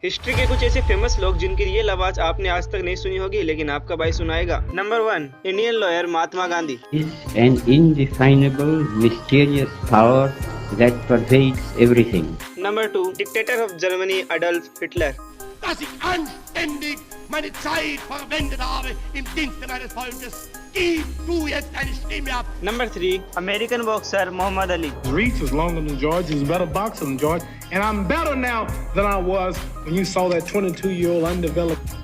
History के कुछ ऐसे फेमस लोग जिनकी रियल आवाज आपने आज तक नहीं सुनी होगी, लेकिन आपका भाई सुनाएगा। Number 1, Indian lawyer Mahatma Gandhi. Is an indefinable, mysterious power that pervades everything. Number 2, dictator of Germany Adolf Hitler. Dass ich anständig meine Zeit verwendet habe im Dienste meines Volkes. Gib du jetzt deine Stimme ab. Number 3, American boxer Muhammad Ali. Reach is longer than George. He's a better boxer than George. And I'm better now than I was when you saw that 22-year-old undeveloped